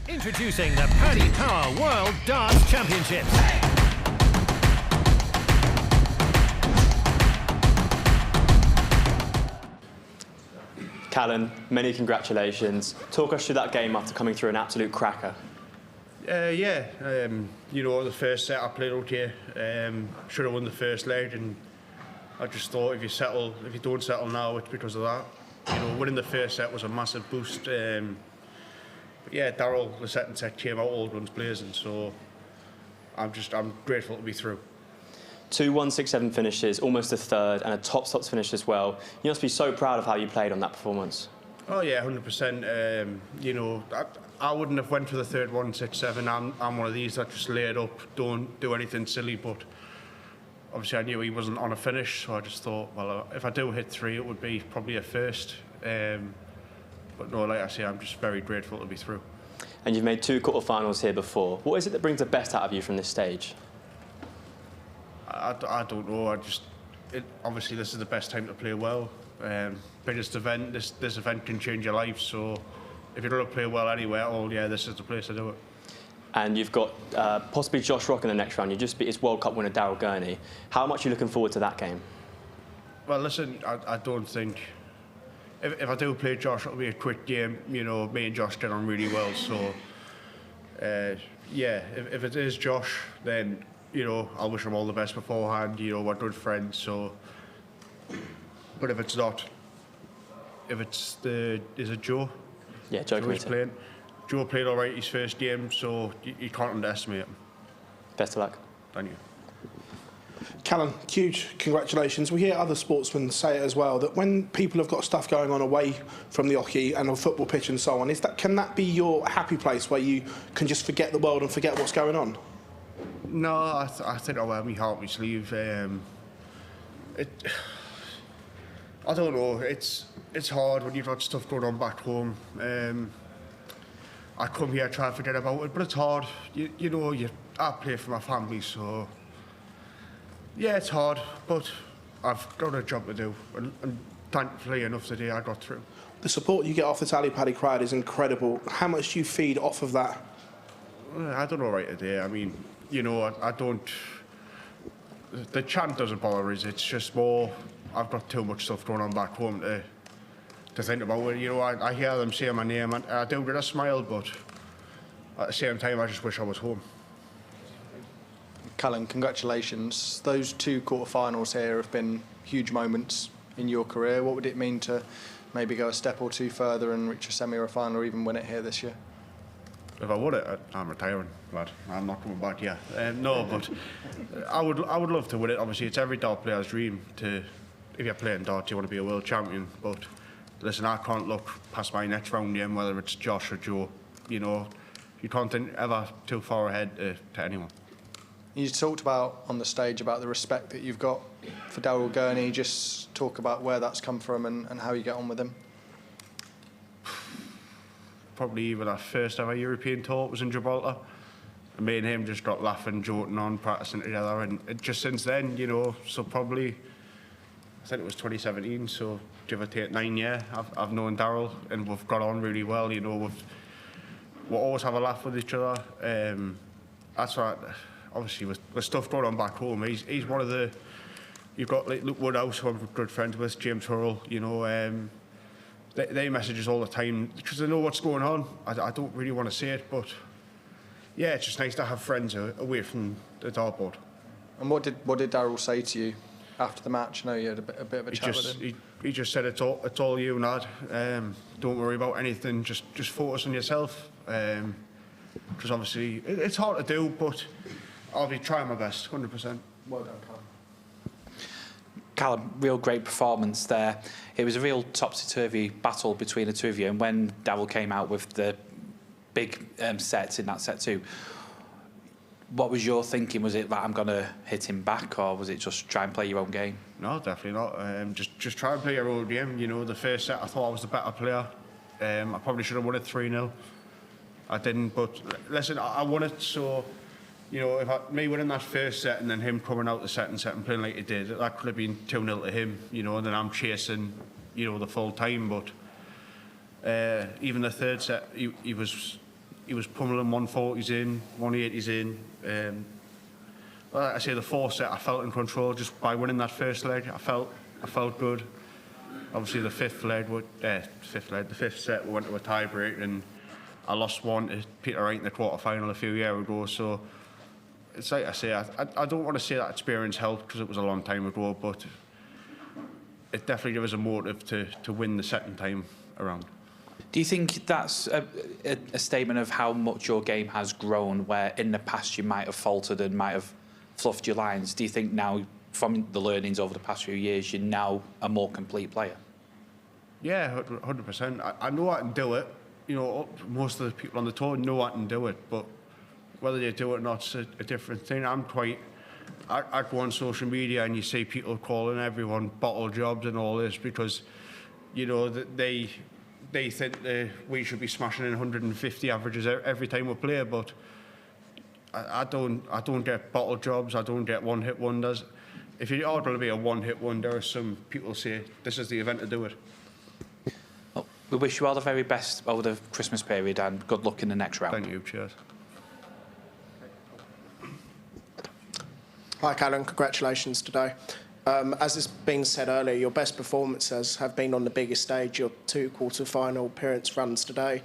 Introducing the Paddy Power World Darts Championship. Callan, many congratulations. Talk us through that game after coming through an absolute cracker. You know, the first set I played okay. Should have won the first leg, and I just thought if you don't settle now, it's because of that. You know, winning the first set was a massive boost. But yeah, Daryl, the second set came out all guns blazing, so I'm grateful to be through. 2 1-6-7 finishes, almost a third, and a top-stops finish as well. You must be so proud of how you played on that performance. Oh yeah, 100%. You know, I wouldn't have went for the third 1-6-7. I'm one of these that just lay it up, don't do anything silly. But obviously, I knew he wasn't on a finish, so I just thought, well, if I do hit 3, it would be probably a first. But no, like I say, I'm just very grateful to be through. And you've made 2 quarterfinals here before. What is it that brings the best out of you from this stage? I don't know. Obviously, this is the best time to play well. Biggest event. This event can change your life. So, if you're going to play well anywhere, this is the place to do it. And you've got possibly Josh Rock in the next round. You just beat his World Cup winner Daryl Gurney. How much are you looking forward to that game? Well, listen, I don't think if I do play Josh, it'll be a quick game. You know, me and Josh get on really well. So, if it is Josh, then you know I'll wish him all the best beforehand. You know, we're good friends. So, but if it's not, is it Joe? Yeah, Joe playing. Joe played all right his first game, so you can't underestimate him. Best of luck. Thank you. Callan, huge congratulations. We hear other sportsmen say it as well, that when people have got stuff going on away from the hockey and a football pitch and so on, can that be your happy place where you can just forget the world and forget what's going on? No, I think I'll wear my heart on my sleeve. I don't know. It's hard when you've got stuff going on back home. I come here try to forget about it, but it's hard. You know, I play for my family, so yeah, it's hard. But I've got a job to do, and thankfully enough today I got through. The support you get off the Tally Paddy crowd is incredible. How much do you feed off of that? I don't know right today. I mean, you know, I don't. The chant doesn't bother us. It's just more. I've got too much stuff going on back home to think about it. You know, I hear them say my name and I do get a smile, but at the same time, I just wish I was home. Callan, congratulations. Those 2 quarterfinals here have been huge moments in your career. What would it mean to maybe go a step or 2 further and reach a semi or a final or even win it here this year? If I won it, I'm retiring, lad. I'm not coming back here. No, but I would love to win it. Obviously, it's every dart player's dream to. If you're playing darts, you want to be a world champion. But listen, I can't look past my next round game, whether it's Josh or Joe. You know, you can't think ever too far ahead to anyone. You talked about on the stage about the respect that you've got for Daryl Gurney. Just talk about where that's come from and how you get on with him. Probably even our first ever European tour was in Gibraltar. And me and him just got laughing, joking on, practicing together. And just since then, you know, so probably, I think it was 2017, so give or take 9 years, I've known Daryl and we've got on really well. You know, we'll always have a laugh with each other. That's right. Obviously, with stuff going on back home, he's one of the. You've got like Luke Woodhouse, who I'm good friends with, James Hurrell. You know, they message us all the time because they know what's going on. I don't really want to say it, but yeah, it's just nice to have friends away from the dartboard. And what did Daryl say to you after the match? I know you had a bit of a chat with him. He just said it's all you, lad. Don't worry about anything. Just focus on yourself. Because obviously it's hard to do, but I'll be trying my best, 100%. Well done, Callan. Callan, real great performance there. It was a real topsy-turvy battle between the 2 of you, and when Daryl came out with the big sets in that set 2, what was your thinking? Was it that I'm going to hit him back, or was it just try and play your own game? No, definitely not. Just try and play your own game. You know, the first set I thought I was the better player. I probably should have won it 3-0. I didn't, but listen, I won it, so you know, me winning that first set and then him coming out the second set and playing like he did, that could have been 2-0 to him, you know, and then I'm chasing, you know, the full time. But even the third set, he was he was pummeling 140s in, 180s in. Like I say, the fourth set, I felt in control just by winning that first leg. I felt good. Obviously, the fifth set, we went to a tie-break, and I lost one to Peter Wright in the quarter-final a few years ago. So it's like I say, I don't want to say that experience helped because it was a long time ago, but it definitely gave us a motive to win the second time around. Do you think that's a statement of how much your game has grown, where in the past you might have faltered and might have fluffed your lines? Do you think now, from the learnings over the past few years, you're now a more complete player? Yeah, 100%. I know I can do it. You know, most of the people on the tour know I can do it, but whether they do it or not's a different thing. I go on social media and you see people calling everyone bottle jobs and all this because, you know, they think that we should be smashing in 150 averages every time we play, but I don't get bottle jobs. I don't get one-hit wonders. If you are going to be a one-hit wonder, some people say this is the event to do it. Well, we wish you all the very best over the Christmas period and good luck in the next round. Thank you. Cheers. Hi, Callan. Congratulations today. As has been said earlier, your best performances have been on the biggest stage. Your 2 quarter-final appearance runs today.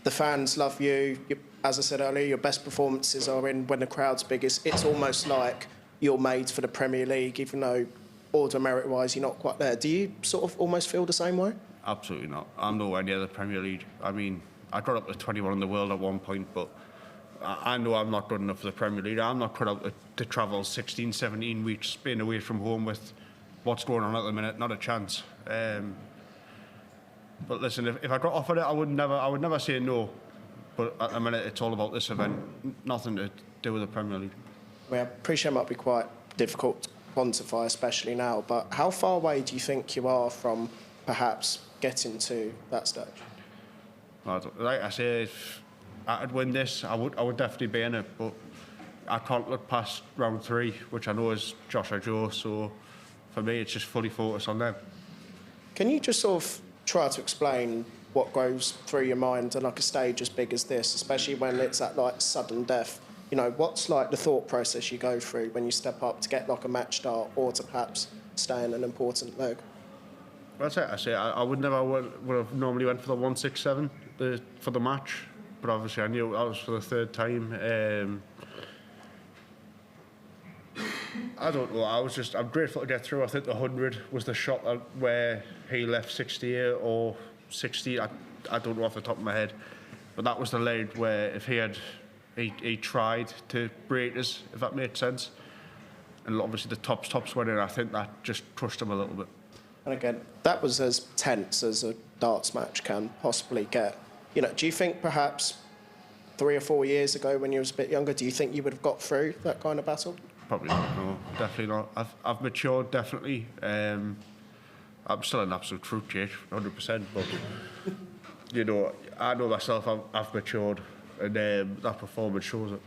The fans love you. As I said earlier, your best performances are in when the crowd's biggest. It's almost like you're made for the Premier League, even though order merit-wise you're not quite there. Do you sort of almost feel the same way? Absolutely not. I'm nowhere near the Premier League. I mean, I got up to 21 in the world at one point, but I know I'm not good enough for the Premier League. I'm not cut out to travel 16, 17 weeks being away from home with what's going on at the minute. Not a chance. But listen, if I got offered it, I would never say no. But at the minute, it's all about this event. Nothing to do with the Premier League. Well, I appreciate it might be quite difficult to quantify, especially now. But how far away do you think you are from perhaps getting to that stage? Like I say, if I'd win this, I would definitely be in it, but I can't look past round 3, which I know is Josh or Joe, so for me it's just fully focused on them. Can you just sort of try to explain what goes through your mind on like a stage as big as this, especially when it's at like sudden death? You know, what's like the thought process you go through when you step up to get like a match start or to perhaps stay in an important leg? Well, that's it. I say I would have normally went for the 167 for the match. But obviously I knew that was for the 3rd time. I don't know, I'm grateful to get through. I think the 100 was the shot where he left 68 or 60, I don't know off the top of my head. But that was the leg where if he tried to break us, if that made sense. And obviously the tops went in, I think that just crushed him a little bit. And again, that was as tense as a darts match can possibly get. You know, do you think perhaps 3 or 4 years ago when you was a bit younger, do you think you would have got through that kind of battle? Probably not, no, definitely not. I've matured, definitely. I'm still an absolute fruit cake, 100%, but, you know, I know myself, I've matured, and that performance shows it.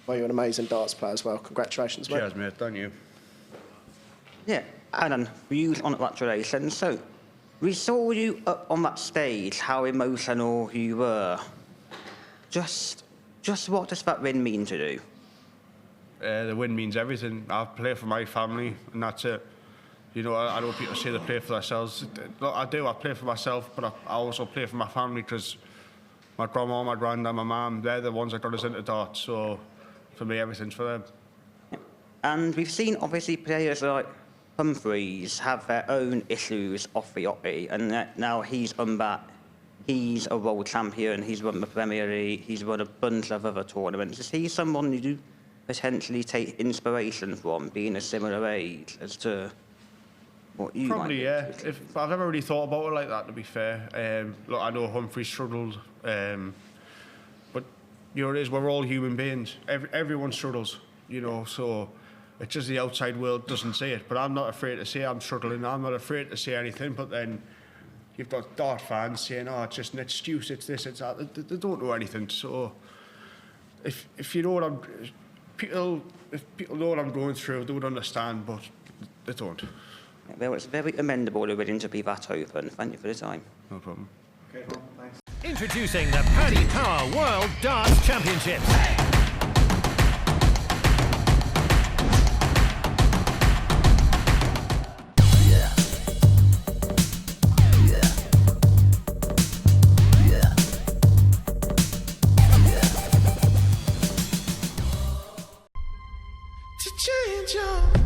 Well, you're an amazing darts player as well. Congratulations, mate. Cheers, mate, thank you. Yeah, Alan, views on congratulations. So, we saw you up on that stage, how emotional you were. Just what does that win mean to you? The win means everything. I play for my family, and that's it. You know, I know people say they play for themselves. Look, I do. I play for myself, but I also play for my family because my grandma, my granddad, my mum, they're the ones that got us into darts. So, for me, everything's for them. And we've seen, obviously, players like Humphreys have their own issues off the hockey, and now he's on that. He's a world champion, he's won the Premier League, he's won a bunch of other tournaments. Is he someone you do potentially take inspiration from, being a similar age as to what you Probably, might yeah. I've never really thought about it like that, to be fair. Look, I know Humphrey struggled, but you know, it is, we're all human beings. Everyone struggles, you know, so it's just the outside world doesn't see it. But I'm not afraid to say I'm struggling. I'm not afraid to say anything. But then you've got dart fans saying, "Oh, it's just an excuse. It's this. It's that." They don't know anything. So if you know what if people know what I'm going through, they would understand. But they don't. Well, it's very commendable you're willing to be that open. Thank you for the time. No problem. Okay, well, thanks. Introducing the Paddy Power World Darts Championship. To change your